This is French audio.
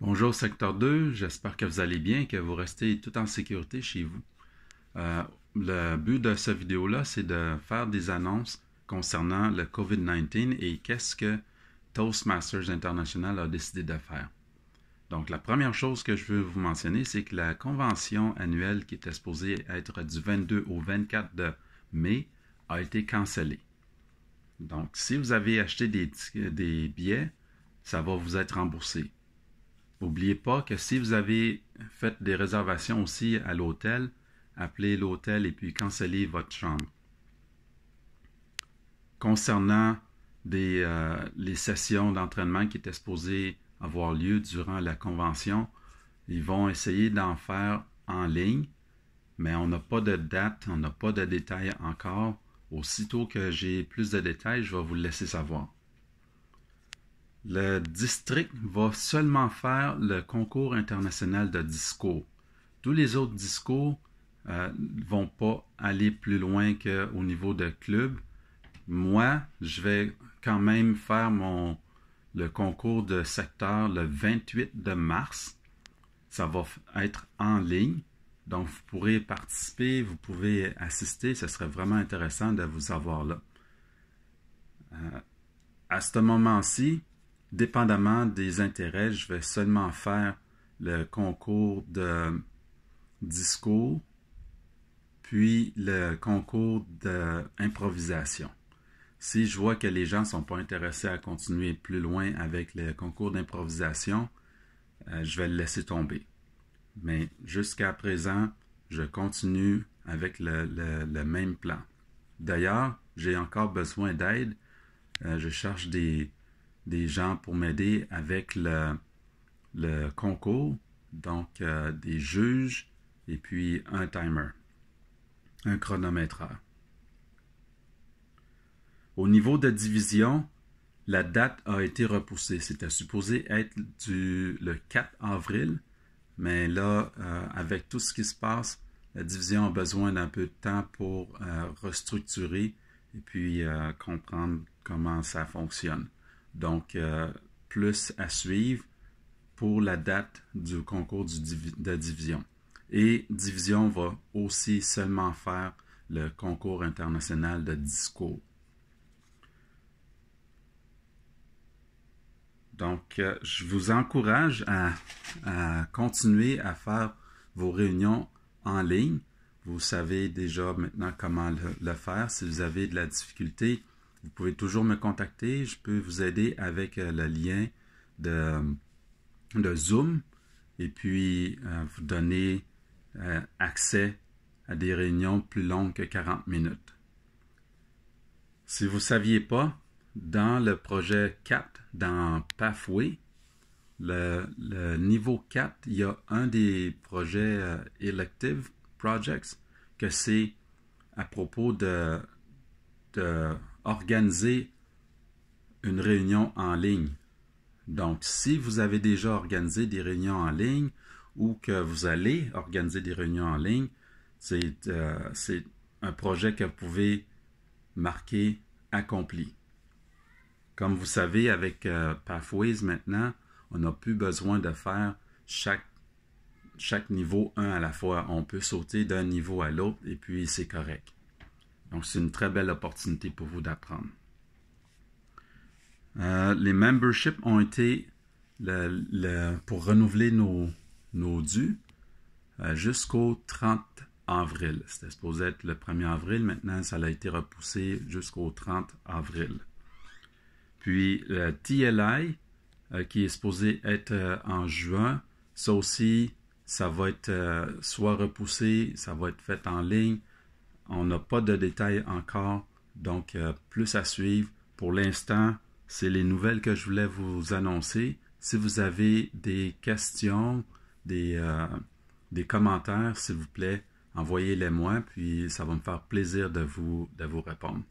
Bonjour secteur 2, j'espère que vous allez bien et que vous restez tout en sécurité chez vous. Le but de cette vidéo-là, c'est de faire des annonces concernant le COVID-19 et qu'est-ce que Toastmasters International a décidé de faire. Donc, la première chose que je veux vous mentionner, c'est que la convention annuelle qui était supposée être du 22 au 24 de mai a été cancellée. Donc, si vous avez acheté des billets, ça va vous être remboursé. N'oubliez pas que si vous avez fait des réservations aussi à l'hôtel, appelez l'hôtel et puis cancellez votre chambre. Concernant les sessions d'entraînement qui étaient supposées avoir lieu durant la convention, ils vont essayer d'en faire en ligne, mais on n'a pas de date, on n'a pas de détails encore. Aussitôt que j'ai plus de détails, je vais vous le laisser savoir. Le district va seulement faire le concours international de discours. Tous les autres discours ne vont pas aller plus loin qu'au niveau de club. Moi, je vais quand même faire le concours de secteur le 28 de mars. Ça va être en ligne. Donc, vous pourrez participer, vous pouvez assister. Ce serait vraiment intéressant de vous avoir là. À ce moment-ci, dépendamment des intérêts, je vais seulement faire le concours de discours, puis le concours d'improvisation. Si je vois que les gens ne sont pas intéressés à continuer plus loin avec le concours d'improvisation, je vais le laisser tomber. Mais jusqu'à présent, je continue avec le même plan. D'ailleurs, j'ai encore besoin d'aide. Je cherche des gens pour m'aider avec le concours, donc des juges et puis un timer, un chronométreur. Au niveau de division, la date a été repoussée. C'était supposé être le 4 avril, mais là, avec tout ce qui se passe, la division a besoin d'un peu de temps pour restructurer et puis comprendre comment ça fonctionne. Donc, plus à suivre pour la date du concours de division. Et division va aussi seulement faire le concours international de discours. Donc, je vous encourage à continuer à faire vos réunions en ligne. Vous savez déjà maintenant comment le faire. Si vous avez de la difficulté, vous pouvez toujours me contacter. Je peux vous aider avec le lien de Zoom et puis vous donner accès à des réunions plus longues que 40 minutes. Si vous ne saviez pas, dans le projet 4, dans Pathway, le niveau 4, il y a un des projets Elective Projects que c'est à propos de organiser une réunion en ligne. Donc, si vous avez déjà organisé des réunions en ligne ou que vous allez organiser des réunions en ligne, c'est un projet que vous pouvez marquer accompli. Comme vous savez, avec Pathways maintenant, on n'a plus besoin de faire chaque niveau un à la fois. On peut sauter d'un niveau à l'autre et puis c'est correct. Donc, c'est une très belle opportunité pour vous d'apprendre. Les memberships ont été pour renouveler nos dus jusqu'au 30 avril. C'était supposé être le 1er avril. Maintenant, ça a été repoussé jusqu'au 30 avril. Puis, le TLI, qui est supposé être en juin, ça aussi, ça va être soit repoussé, ça va être fait en ligne. On n'a pas de détails encore, donc plus à suivre. Pour l'instant, c'est les nouvelles que je voulais vous annoncer. Si vous avez des questions, des commentaires, s'il vous plaît, envoyez-les moi, puis ça va me faire plaisir de vous répondre.